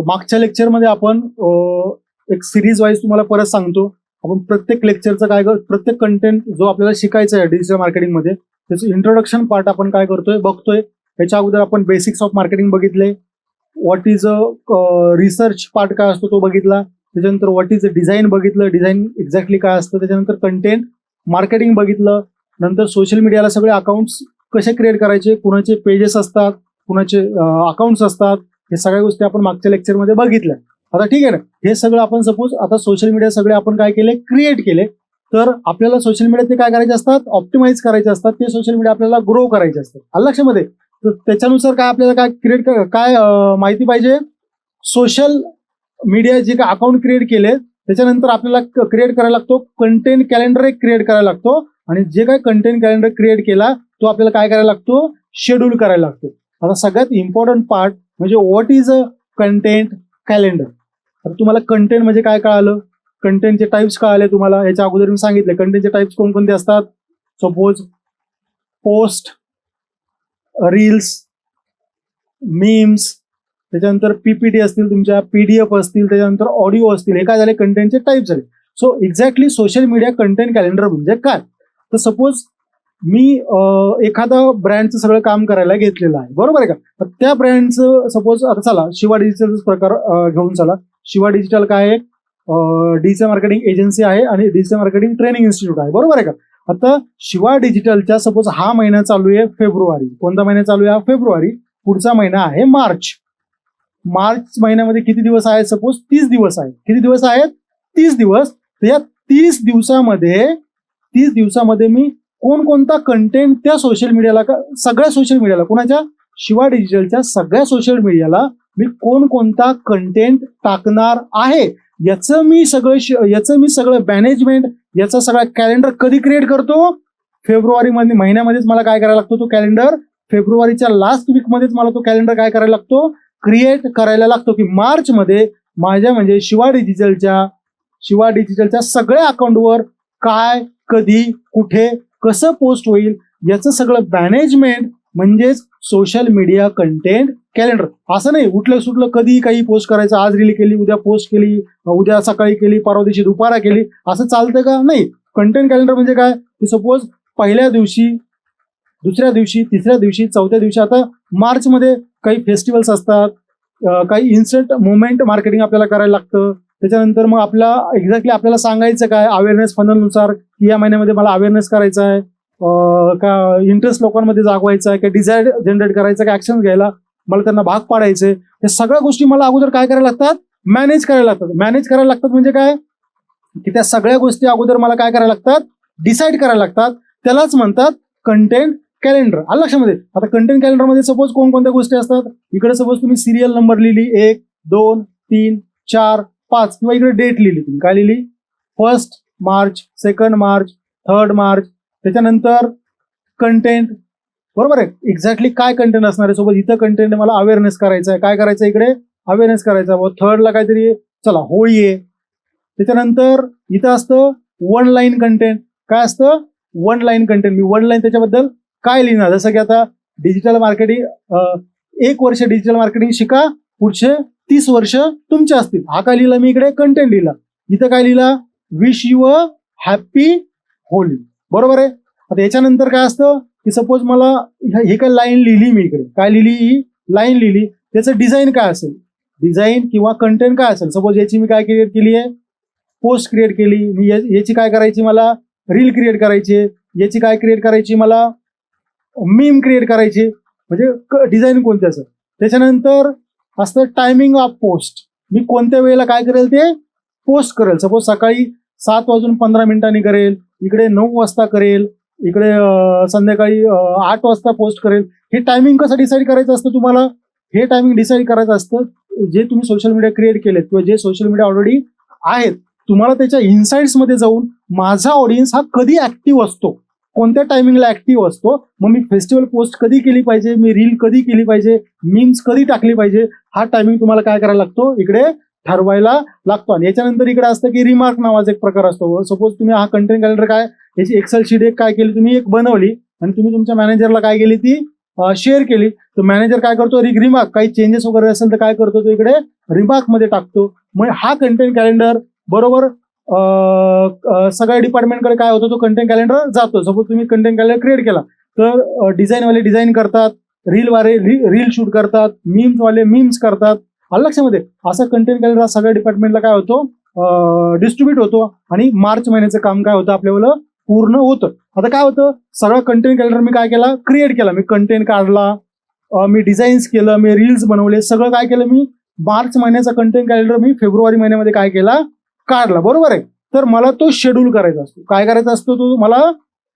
मागच्या लेक्चरमध्ये आपण एक सिरीज वाईज तुम्हाला परत सांगतो. आपण प्रत्येक लेक्चरचं काय प्रत्येक कंटेंट जो आपल्याला शिकायचा आहे डिजिटल मार्केटिंगमध्ये त्याचं इंट्रोडक्शन पार्ट आपण काय करतोय बघतोय. त्याच्या अगोदर आपण बेसिक्स ऑफ मार्केटिंग बघितले, व्हॉट इज रिसर्च पार्ट काय असतो तो बघितला, त्याच्यानंतर व्हॉट इज डिझाईन बघितलं, डिझाईन एक्झॅक्टली काय असतं, त्याच्यानंतर कंटेंट मार्केटिंग बघितलं, नंतर सोशल मीडियाला सगळे अकाउंट्स कसे क्रिएट करायचे, कुणाचे पेजेस असतात, कुणाचे अकाउंट्स असतात, हे सगळ्या गोष्टी आपण मागच्या लेक्चरमध्ये बघितल्या. आता ठीक आहे ना, हे सगळं आपण सपोज आता सोशल मीडिया सगळे आपण काय केले, क्रिएट केले. तर आपल्याला सोशल मीडिया ते काय करायचे असतात, ऑप्टिमाइज करायचे असतात, ते सोशल मीडिया आपल्याला ग्रो करायचे असतात. आलं लक्षामध्ये? तर त्याच्यानुसार काय आपल्याला काय क्रिएट काय माहिती पाहिजे, सोशल मीडिया जे काय अकाउंट क्रिएट केले त्याच्यानंतर आपल्याला क्रिएट करायला लागतो कंटेंट कॅलेंडर एक क्रिएट करायला लागतो, आणि जे काय कंटेंट कॅलेंडर क्रिएट केला तो आपल्याला काय करायला लागतो, शेड्यूल करायला लागतो. आता सगळ्यात इम्पॉर्टंट पार्ट म्हणजे what is a content calendar. तर तुम्हाला कंटेंट म्हणजे काय कळालं, कंटेंटचे टाइप्स कळाले तुम्हाला. याच्या अगोदर मी सांगितले कंटेंटचे टाइप्स कोणकोणते असतात. सपोज पोस्ट, रील्स, मीम्स, त्याच्यानंतर पीपीटी असतील, तुमच्या पीडीएफ असतील, त्याच्यानंतर ऑडिओ असतील, हे काय झाले कंटेंटचे टाइप झाले. So exactly social media content calendar म्हणजे काय. तर सपोज मी एखादा ब्रँडचं सगळं काम करायला घेतलेलं आहे, बरोबर आहे का. तर त्या ब्रँडचं सपोज आता चला शिवा डिजिटलचा प्रकार घेऊन चला. शिवा डिजिटल काय आहे, डिजिटल मार्केटिंग एजन्सी आहे आणि डिजिटल मार्केटिंग ट्रेनिंग इन्स्टिट्यूट आहे, बरोबर आहे का. आता शिवा डिजिटलच्या सपोज हा महिना चालू आहे फेब्रुवारी. कोणता महिना चालू आहे, हा फेब्रुवारी. पुढचा महिना आहे मार्च. मार्च महिन्यामध्ये किती दिवस आहेत, सपोज 30 दिवस आहेत. किती दिवस आहेत, 30 दिवस. तर या 30 दिवसामध्ये मी कोणकोणता कंटेंट त्या सोशल मीडियाला, सगळ्या सोशल मीडियाला, कोणाच्या, शिवा डिजिटलच्या सगळ्या सोशल मीडियाला मी कोणकोणता कंटेंट टाकणार आहे याचं मी सगळं मॅनेजमेंट, याचा सगळा कॅलेंडर कधी क्रिएट करतो, फेब्रुवारी महिन्यामध्येच मला काय करायला लागतो, तो कॅलेंडर फेब्रुवारीच्या लास्ट वीकमध्येच मला तो कॅलेंडर काय करायला लागतो, क्रिएट करायला लागतो. की मार्च मध्ये माझ्या म्हणजे शिवा डिजिटलच्या सगळ्या अकाउंटवर काय, कधी, कुठे, कसं पोस्ट होईल याचं सगळं मॅनेजमेंट म्हणजेच सोशल मीडिया कंटेंट कॅलेंडर. असं नाही उठलं सुटलं कधी काही पोस्ट करायचं, आज रील केली, उद्या पोस्ट केली, उद्या सकाळी केली, परवा दिवशी दुपारा केली, असं चालतं का, नाही. कंटेंट कॅलेंडर म्हणजे काय, की सपोज पहिल्या दिवशी, दुसऱ्या दिवशी, तिसऱ्या दिवशी, चौथ्या दिवशी, आता मार्चमध्ये काही फेस्टिवल्स असतात, काही इन्स्टंट मुवमेंट मार्केटिंग आपल्याला करायला लागतं. त्याच्यानंतर मग एक्झॅक्टली आपल्याला सांगायचं काय अवेअरनेस फनलनुसार, की या महिन्यामध्ये मला अवेअरनेस करायचा आहे, का इंटरेस्ट लोकांमध्ये जागवायचा आहे, का डिझायर जनरेट करायचं, का ऍक्शन घ्यायला मला त्यांना भाग पाडायचे. या सगळ्या गोष्टी मला अगोदर काय करायला लागतात, मॅनेज करायला लागतात. म्हणजे काय, की त्या सगळ्या गोष्टी अगोदर मला काय करायला लागतात, डिसाईड करायला लागतात. त्यालाच म्हणतात कंटेंट कॅलेंडर. आलं लक्षामध्ये? आता कंटेंट कॅलेंडरमध्ये सपोज कोणकोणत्या गोष्टी असतात, इकडे सपोज तुम्ही सिरियल नंबर लिहिली 1, 2, 3, 4, 5, किंवा इकडे डेट लिहिली, तुम्ही काय लिहिली, 1 मार्च, 2 मार्च, 3 मार्च. त्याच्यानंतर कंटेंट, बरोबर आहे, एक्झॅक्टली काय कंटेंट असणार आहे. सोबत इथं कंटेंट मला अवेअरनेस करायचं आहे, काय करायचं इकडे अवेअरनेस करायचा. 3ला काहीतरी चला होळी आहे. त्याच्यानंतर इथं असतं 1 लाईन कंटेंट. काय असतं, 1 लाईन कंटेंट. मी 1 लाईन त्याच्याबद्दल काय लिहिणार, जसं की आता डिजिटल मार्केटिंग, 1 वर्ष डिजिटल मार्केटिंग शिका, पुढचे 30 वर्ष तुमचे असतील. हा काय लिहिला मी इकडे, कंटेंट लिहिला. इथं काय लिहिला, wish you a happy Holy, बरोबर आहे. आता याच्यानंतर काय असतं, की सपोज मला हे काय लाईन लिहिली, मी इकडे काय लिहिली, ही लाईन लिहिली, त्याचं डिझाईन काय असेल, डिझाईन किंवा कंटेंट काय असेल. सपोज याची मी काय क्रिएट केली आहे, पोस्ट क्रिएट केली. मी याची काय करायची, मला रील क्रिएट करायची. याची काय क्रिएट करायची, मला मीम क्रिएट करायची. म्हणजे डिझाईन कोणते असेल. त्याच्यानंतर असतं टायमिंग ऑफ पोस्ट. मी कोणत्या वेळेला काय करेल, ते पोस्ट करेल. सपोज सकाळी 7:15 करेल, इकडे 9 वाजता करेल, इकडे संध्याकाळी 8 वाजता पोस्ट करेल. हे टायमिंग कसं डिसाईड करायचं असतं तुम्हाला, हे टायमिंग डिसाईड करायचं असतं जे तुम्ही सोशल मीडिया क्रिएट केलेत किंवा जे सोशल मीडिया ऑलरेडी आहेत, तुम्हाला त्याच्या इन्साइट्समध्ये जाऊन माझा ऑडियन्स हा कधी ऍक्टिव्ह असतो, कोणत्या टायमिंगला ऍक्टिव्ह असतो, मग मी फेस्टिवल पोस्ट कधी केली पाहिजे, मी रील कधी केली पाहिजे, मीम्स कधी टाकली पाहिजे, हा टायमिंग तुम्हाला काय करायला लागतो, इकडे ठरवायला लागतो. आणि याच्यानंतर इकडे असतं की रिमार्क नावाचा एक प्रकार असतो. सपोज तुम्ही हा कंटेंट कॅलेंडर काय, याची एक्सेल शीट एक काय केली, तुम्ही एक बनवली आणि तुम्ही तुमच्या मॅनेजरला काय केली, ती शेअर केली तर मॅनेजर काय करतो, रिमार्क, काही चेंजेस वगैरे असेल तर काय करतो, तो इकडे रिमार्क मध्ये टाकतो. मग हा कंटेंट कॅलेंडर बरोबर सगळ्या डिपार्टमेंटकडे काय होतं, तो कंटेंट कॅलेंडर जातो. सपोज तुम्ही कंटेंट कॅलेंडर क्रिएट केला तर डिझाईनवाले डिझाईन करतात, रीलवाले रील शूट करतात, वाले मीम्स करतात. आलं लक्षामध्ये? असा कंटेंट कॅलेंडर सगळ्या डिपार्टमेंटला काय होतो, डिस्ट्रीब्यूट होतो आणि मार्च महिन्याचं काम काय होतं आपल्याला पूर्ण होतं. आता काय होतं, सगळं कंटेंट कॅलेंडर मी काय केला, क्रिएट केला. मी कंटेंट काढला, मी डिझाईन्स केलं, मी रील्स बनवले, सगळं काय केलं मी. मार्च महिन्याचा कंटेंट कॅलेंडर मी फेब्रुवारी महिन्यामध्ये काय केला, काढला. बरोबर आहे. तर मला तो शेड्यूल करायचा असतो. काय करायचा असतो, तो मला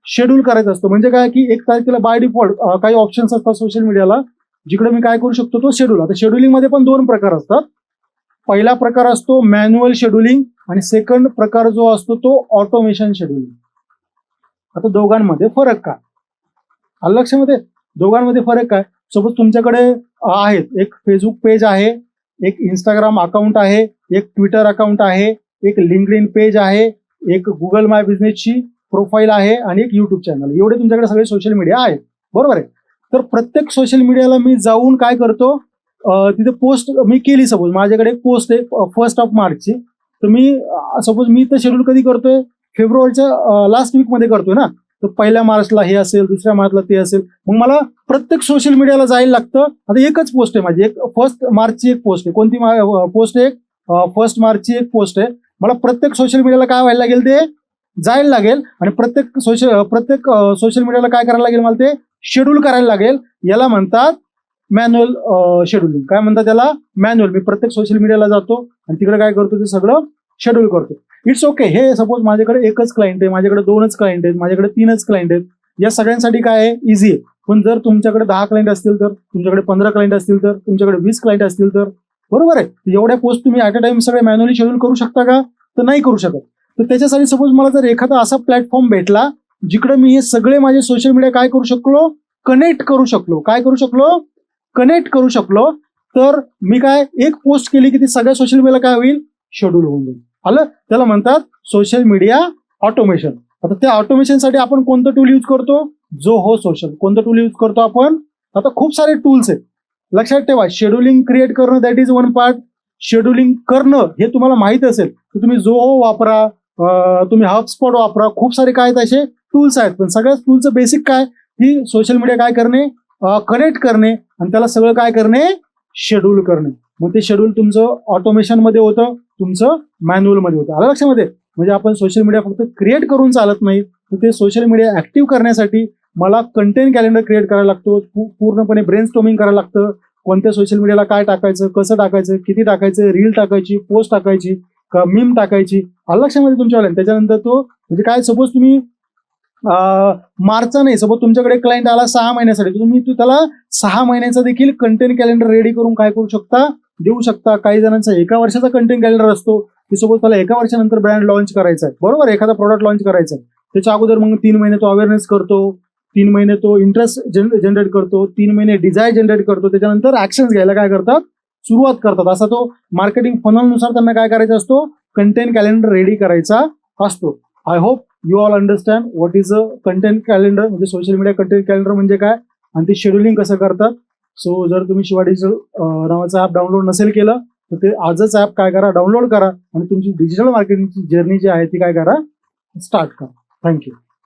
शेड्यूल करायचा असतो. म्हणजे काय की 1 तारखेला बाय डिफॉल्ट काही ऑप्शन्स असतात सोशल मीडियाला, जिकडे मी काय करू शकतो, तो शेड्यूल. आता शेड्युलिंग मध्ये पण 2 प्रकार असतात. पहिला प्रकार असतो मॅन्युअल शेड्युलिंग आणि सेकंड प्रकार जो असतो तो ऑटोमेशन शेड्युलिंग. आता दोघांमध्ये फरक काय, आलं लक्षामध्ये? दोघांमध्ये फरक काय? सपोज तुमच्याकडे आहेत, एक फेसबुक पेज आहे, एक इंस्टाग्राम अकाउंट आहे, एक ट्विटर अकाउंट आहे, एक लिंक्डइन पेज आहे, एक गुगल माय बिझनेसची प्रोफाईल आहे आणि एक युट्यूब चॅनल. एवढे तुमच्याकडे सगळे सोशल मीडिया आहेत. बरोबर आहे. तर प्रत्येक सोशल मीडियाला मी जाऊन काय करतो, तिथे पोस्ट मी केली. सपोज माझ्याकडे एक पोस्ट आहे 1 मार्चची, तर मी सपोज मी तर शेड्यूल कधी करतोय, फेब्रुवारीच्या लास्ट वीक मध्ये करतोय ना. तर 1 मार्चला हे असेल, 2 मार्चला ते असेल. मग मला प्रत्येक सोशल मीडियाला जायला लागतं. आता एकच पोस्ट आहे माझी, एक 1 मार्चची एक पोस्ट आहे. कोणती पोस्ट आहे? 1 मार्चची एक पोस्ट आहे. मला प्रत्येक सोशल मीडियाला काय व्हायला लागेल, ते जायला लागेल आणि प्रत्येक सोशल मीडियाला काय करायला लागेल, मला ते शेड्यूल करायला लागेल. याला म्हणतात मॅन्युअल शेड्युलिंग. काय म्हणतात त्याला? मॅन्युअल. मी प्रत्येक सोशल मीडियाला जातो आणि तिकडे काय करतो, ते सगळं शेड्यूल करतो. It's okay. हे सपोज माझ्याकडे एकच क्लायंट आहे, माझ्याकडे 2च क्लायंट आहेत, माझ्याकडे 3च क्लायंट आहेत. या सगळ्यांसाठी काय आहे, इझी आहे. पण जर तुमच्याकडे 10 क्लायंट असतील तर, तुमच्याकडे 15 क्लायंट असतील तर, तुमच्याकडे 20 क्लायंट असतील तर, बरोबर आहे, एवढ्या पोस्ट तुम्ही ऍट अ टाइम सगळे मॅन्युअली शेड्यूल करू शकता का? तर नाही करू शकत. तर त्याच्यासाठी सपोज मला जर एखादा असा प्लॅटफॉर्म भेटला जिकडे मी हे सगळे माझे सोशल मीडिया काय करू शकलो, कनेक्ट करू शकलो. काय करू शकलो? कनेक्ट करू शकलो. तर मी काय एक पोस्ट केली की ती सगळ्या सोशल मीडियाला काय होईल, शेड्यूल होऊन जाईल. आलं? त्याला म्हणतात सोशल मीडिया ऑटोमेशन. आता त्या ऑटोमेशनसाठी आपण कोणतं टूल यूज करतो? Zoho social. कोणतं टूल यूज करतो आपण? आता खूप सारे टूल्स आहेत. लक्षात ठेवा, शेड्यूलिंग क्रिएट करणं that is one part. Scheduling करणं हे तुम्हाला माहित असेल तर तुम्ही Zoho वापरा, तुम्ही HubSpot वापरा. खूप सारे काय आहेत असे टूल्स आहेत. पण सगळ्याच टूलचं बेसिक काय, ही सोशल मीडिया काय करणे, कनेक्ट करणे आणि त्याला सगळं काय करणे, शेड्यूल करणे. मग ते शेड्यूल तुमचं ऑटोमेशन मध्ये होतं, तुमचं मॅन्युअल मध्ये होतं. आलं लक्षामध्ये? म्हणजे आपण सोशल मीडिया फक्त क्रिएट करून चालत नाही, तर ते सोशल मीडिया ऍक्टिव्ह करण्यासाठी मला कंटेंट कॅलेंडर क्रिएट करायला लागतो. पूर्णपणे ब्रेनस्टॉर्मिंग करायला लागतं. कोणत्या सोशल मीडियाला काय टाकायचं, कसं टाकायचं, किती टाकायचं, रील टाकायची, पोस्ट टाकायची, का मीम टाकायची. आलं लक्षामध्ये तुमच्या? त्याच्यानंतर तो म्हणजे काय, सपोज तुम्ही मार्चचा नाही, सपोज तुमच्याकडे क्लायंट आला 6 महिन्यासाठी, तुम्ही त्याला 6 महिन्याचा देखील कंटेंट कॅलेंडर रेडी करून काय करू शकता, देऊ शकता. काही जणांचा 1 वर्षाचा कंटेंट कॅलेंडर असतो की सपोज त्याला 1 वर्षानंतर ब्रँड लॉन्च करायचा आहे. बरोबर, एखादा प्रोडक्ट लॉन्च करायचा आहे. त्याच्या अगोदर मग 3 महिने तो अवेअरनेस करतो, 3 महिने तो इंटरेस्ट जनरेट करतो, 3 महिने डिझायर जनरेट करतो. त्याच्यानंतर ऍक्शन्स घ्यायला काय करतात, सुरुवात करतात. असा तो मार्केटिंग फनलनुसार त्यांना काय करायचा असतो, कंटेंट कॅलेंडर रेडी करायचा असतो. I hope you all understand what is a content calendar, म्हणजे सोशल मीडिया कंटेंट कॅलेंडर म्हणजे काय आणि ते शेड्युलिंग कसं करतात. सो जर तुम्ही शिवा डिजिटल नावाचं ॲप डाउनलोड नसेल केलं तर ते आजच ॲप काय करा, डाउनलोड करा आणि तुमची डिजिटल मार्केटिंगची जर्नी जी आहे ती काय करा, स्टार्ट करा. थँक्यू.